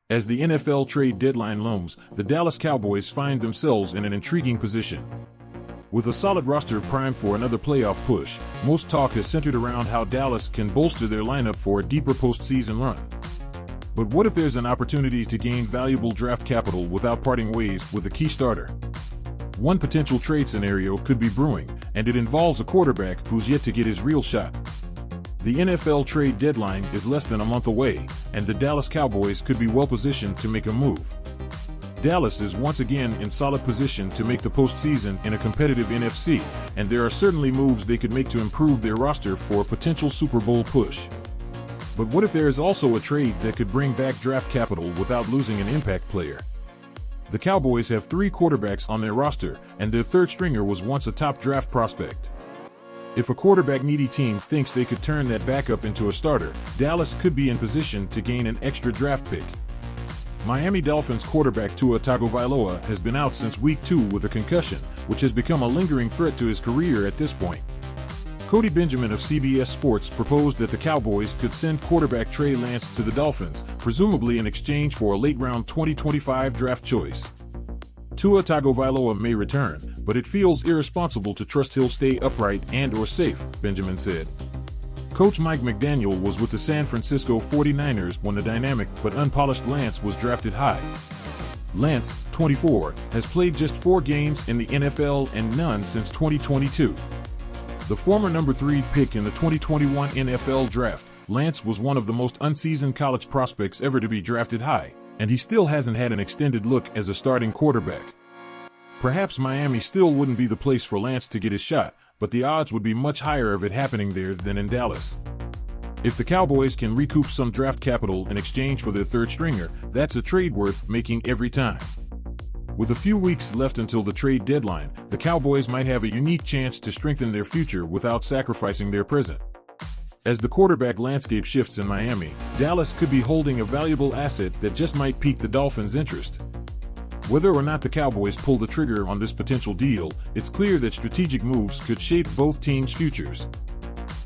As the NFL trade deadline looms, the Dallas Cowboys find themselves in an intriguing position. With a solid roster primed for another playoff push, most talk has centered around how Dallas can bolster their lineup for a deeper postseason run. But what if there's an opportunity to gain valuable draft capital without parting ways with a key starter? One potential trade scenario could be brewing, and it involves a quarterback who's yet to get his real shot. The NFL trade deadline is less than a month away, and the Dallas Cowboys could be well positioned to make a move. Dallas is once again in solid position to make the postseason in a competitive NFC, and there are certainly moves they could make to improve their roster for a potential Super Bowl push. But what if there is also a trade that could bring back draft capital without losing an impact player? The Cowboys have 3 quarterbacks on their roster, and their third stringer was once a top draft prospect. If a quarterback-needy team thinks they could turn that backup into a starter, Dallas could be in position to gain an extra draft pick. Miami Dolphins quarterback Tua Tagovailoa has been out since Week 2 with a concussion, which has become a lingering threat to his career at this point. Cody Benjamin of CBS Sports proposed that the Cowboys could send quarterback Trey Lance to the Dolphins, presumably in exchange for a late-round 2025 draft choice. Tua Tagovailoa may return, but it feels irresponsible to trust he'll stay upright and/or safe, Benjamin said. Coach Mike McDaniel was with the San Francisco 49ers when the dynamic but unpolished Lance was drafted high. Lance, 24, has played just 4 games in the NFL and none since 2022. The former number 3 pick in the 2021 NFL Draft, Lance was one of the most unseasoned college prospects ever to be drafted high, and he still hasn't had an extended look as a starting quarterback. Perhaps Miami still wouldn't be the place for Lance to get his shot, but the odds would be much higher of it happening there than in Dallas. If the Cowboys can recoup some draft capital in exchange for their third stringer, that's a trade worth making every time. With a few weeks left until the trade deadline, the Cowboys might have a unique chance to strengthen their future without sacrificing their present. As the quarterback landscape shifts in Miami, Dallas could be holding a valuable asset that just might pique the Dolphins' interest. Whether or not the Cowboys pull the trigger on this potential deal, it's clear that strategic moves could shape both teams' futures.